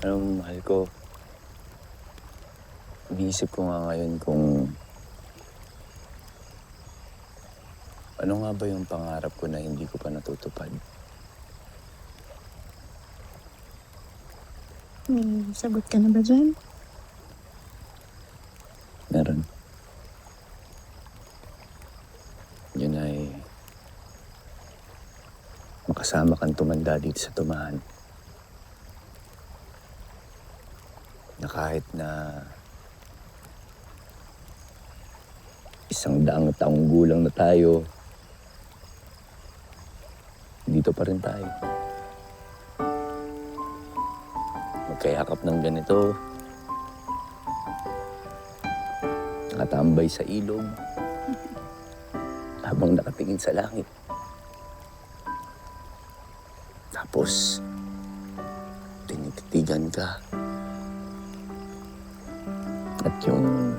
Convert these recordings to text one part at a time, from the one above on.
Mahal ko, iniisip ko nga ngayon kung ano nga ba yung pangarap ko na hindi ko pa natutupad. May sagot ka na ba dyan? Meron. Yun ay makasama kang tumanda dito sa tumahan. Na kahit na 100 taong gulang na tayo, dito pa rin tayo. Magkayakap ng ganito, nakatambay sa ilog, habang nakatingin sa langit. Tapos, tinititigan ka. At yung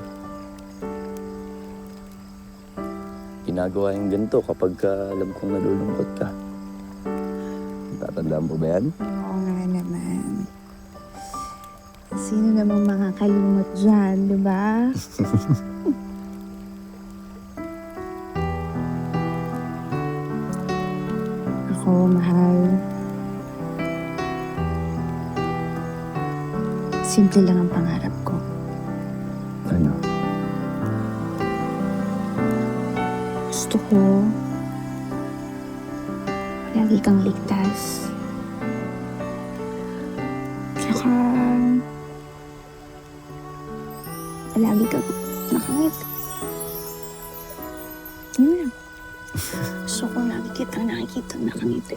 ginagawa yung ganito kapag alam kong nalulungkot ka. Tatandaan mo ba yan? Oo nga naman. Sino namang makakalimot dyan, di ba? Ako, mahal. Simple lang ang pangarap ko. Ano? Gusto ko lagi kang ligtas. Tsaka lagi kang nakangiti. Yun lang. Gusto ko lagi kitang nakikita nakangiti.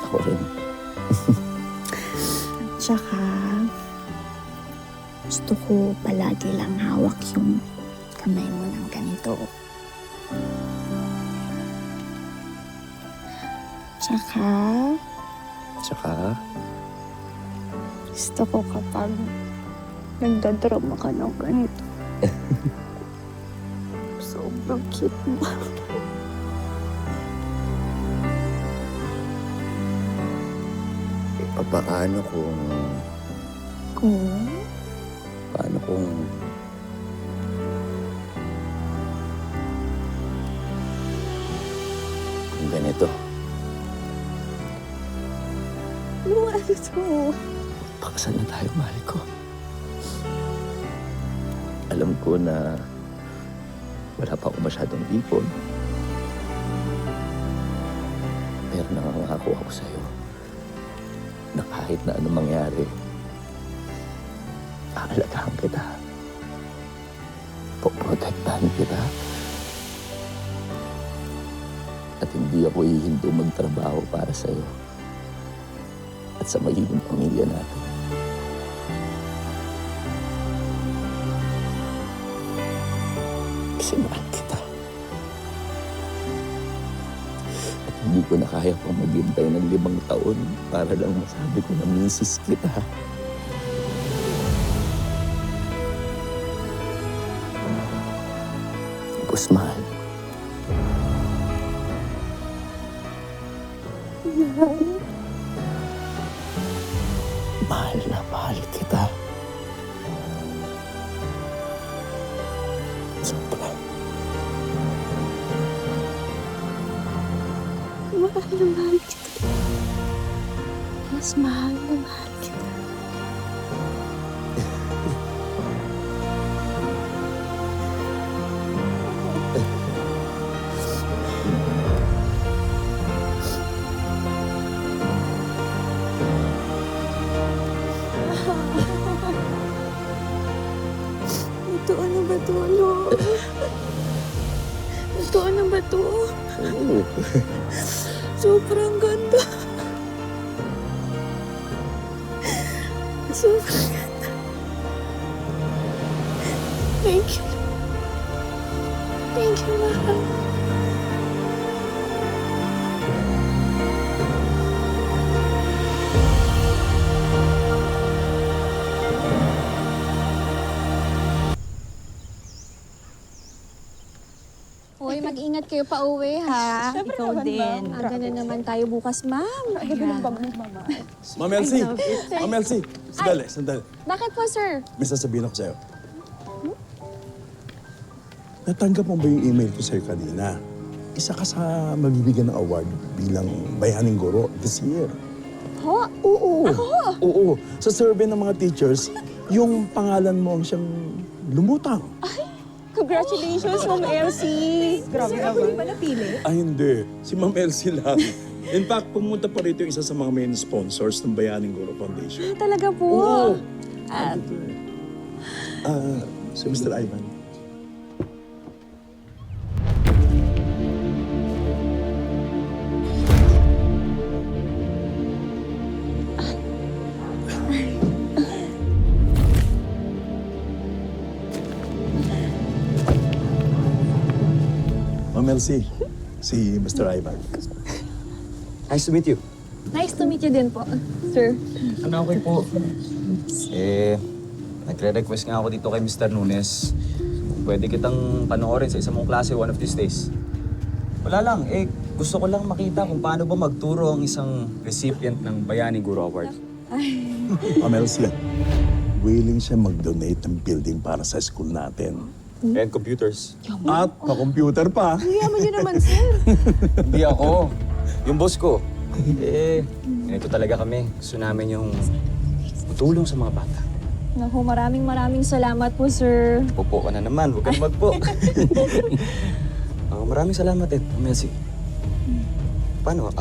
Ako rin. Tsaka gusto ko palagi lang hawak yung kamay mo ng ganito. Tsaka Tsaka, gusto ko kapag nagdadrama ka ng ganito. Sobrang cute mo. paano kung... Kung Paano kung... Kung ganito? ano to? Pakasal na tayo, mahal ko. Alam ko na wala pa ako masyadong ipon. Pero nangangako ako sa'yo na kahit na anong mangyari, aalagaan kita. Poprotektahan kita. At hindi ako hihinto magtrabaho para sa'yo at sa magiging pamilya natin. Kasi mahal kita. At hindi ko na kaya pang maghintay ng 5 taon para lang masabi ko na misis kita. Tapos mahal. Mahal na mahal kita. Sobra. Mahal na mahal kita. Mas mahal na mahal kita. Totoo na ba to, ano? Totoo na ba to? Oo. Sobrang ganda. Sobrang ganda. Thank you. Thank you, mahal. Hoy, mag-ingat kayo pa uwi, ha? Siyempre Ikaw naman, din. ma'am. Aga na naman tayo bukas, ma'am. Ang ganda ng bag mo, mama. Ma'am Elsie! Ma'am Elsie! Sandali, sandali. Bakit po, sir? May sasabihin ako sa'yo. Natanggap mo ba yung email ko sa'yo kanina? Isa ka sa mabibigyan ng award bilang bayaning guro this year. Ho? Oo. Oo. Sa survey ng mga teachers, yung pangalan mo ang siyang lumutang. Congratulations, Ma'am Elsie. Grabe naman. Ba napili? Ay, hindi. Si Ma'am Elsie lang. In fact, pumunta pa rito yung isa sa mga main sponsors ng Bayaning Guro Foundation. Talaga po. Oo. Ah, Si Mr. Ivan. Ma'am Elsie, si Mr. Ivan. Nice to meet you. nice to meet you din po, sir. Ano okay po? Nagre-request nga ako dito kay Mr. Nunes. Pwede kitang panoorin sa isang mong klase one of these days. Wala lang, gusto ko lang makita kung paano ba magturo ang isang recipient ng Bayani Guro Award. Ma'am Elsie, willing siya mag-donate ng building para sa school natin. And computers. At pa-computer pa. Yaman yun naman, sir. Hindi ako. Yung boss ko. Ganito talaga kami. Gusto namin yung tutulong sa mga bata. Naku, maraming salamat po, sir. Pupo ka na naman, huwag kang magpo. Maraming salamat din, Melcy. Paano?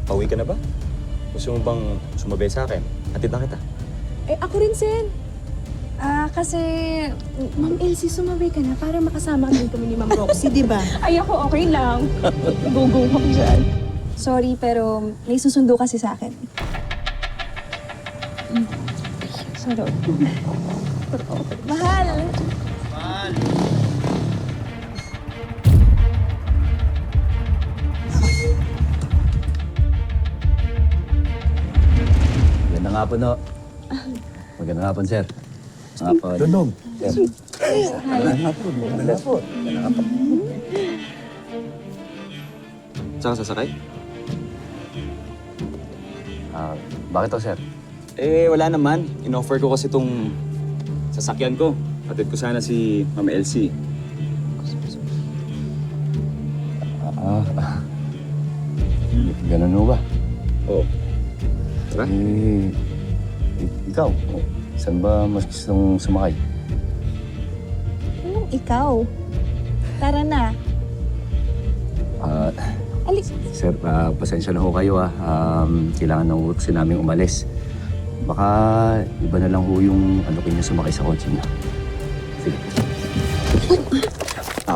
Pauwi ka na ba? Gusto mo bang sumabay sa akin? Hatid na kita. Ako rin, sir. Kasi Ma'am Elsie, sumabay ka na para makasama din kami ni Ma'am Roxy, di ba? Ay, ako okay lang. Go ako dyan. Sorry, pero may susundo kasi sa akin. Sorry. Mahal! Magandang hapon, no? Magandang hapon, sir. Hapon. Donog. Saan ka sasakay? Bakit to, sir? Wala naman. In-offer ko kasi itong sasakyan ko. Hatid ko sana si Ma'am Elsie. Ganun mo ba? Oo. Tara. Ikaw, saan ba mas gustong sumakay? Anong ikaw? Tara na. Alis. Sir, pasensya na ho kayo, kailangan na ho kasi namin umalis. Baka iba na lang ho yung alokin niyo sumakay sa kotse niyo. Sige.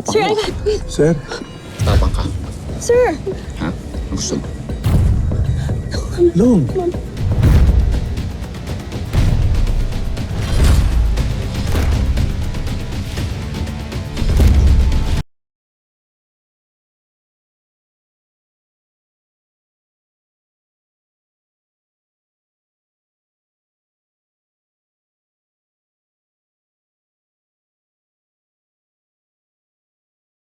Sir, Ivan! Sir, Tapang ka. Sir! Ha? Ang gusto mo? Long,